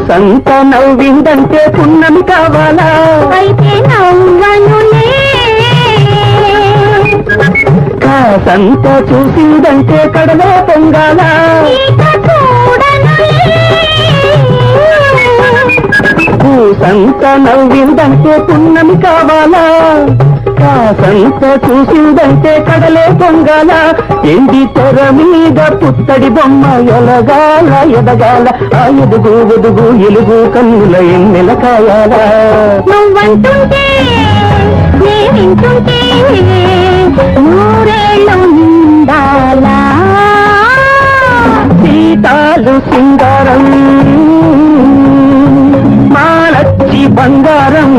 కూసంత నవ్విందంటే పున్నమి కావాలా అయితే నవ్వనులే కాసంత చూసిందంటే కడలో పొంగాల ఇక చూడనులే కూసంత నవ్విందంటే పున్నమి కావాలా కాసంత చూసిందంటే కడలే పొంగాల ఎండి తెర మీద పుత్తడి బొమ్మ ఎలగాల ఎదగాల ఆ ఎదుగు ఎదుగు ఎలుగు కన్నుల ఎన్నెల కాయాల నువ్వంటుంటే నే వింటుంటే నూరేళ్ళు నిండాలా సీతాలు సింగారం మాలచ్చి బంగారం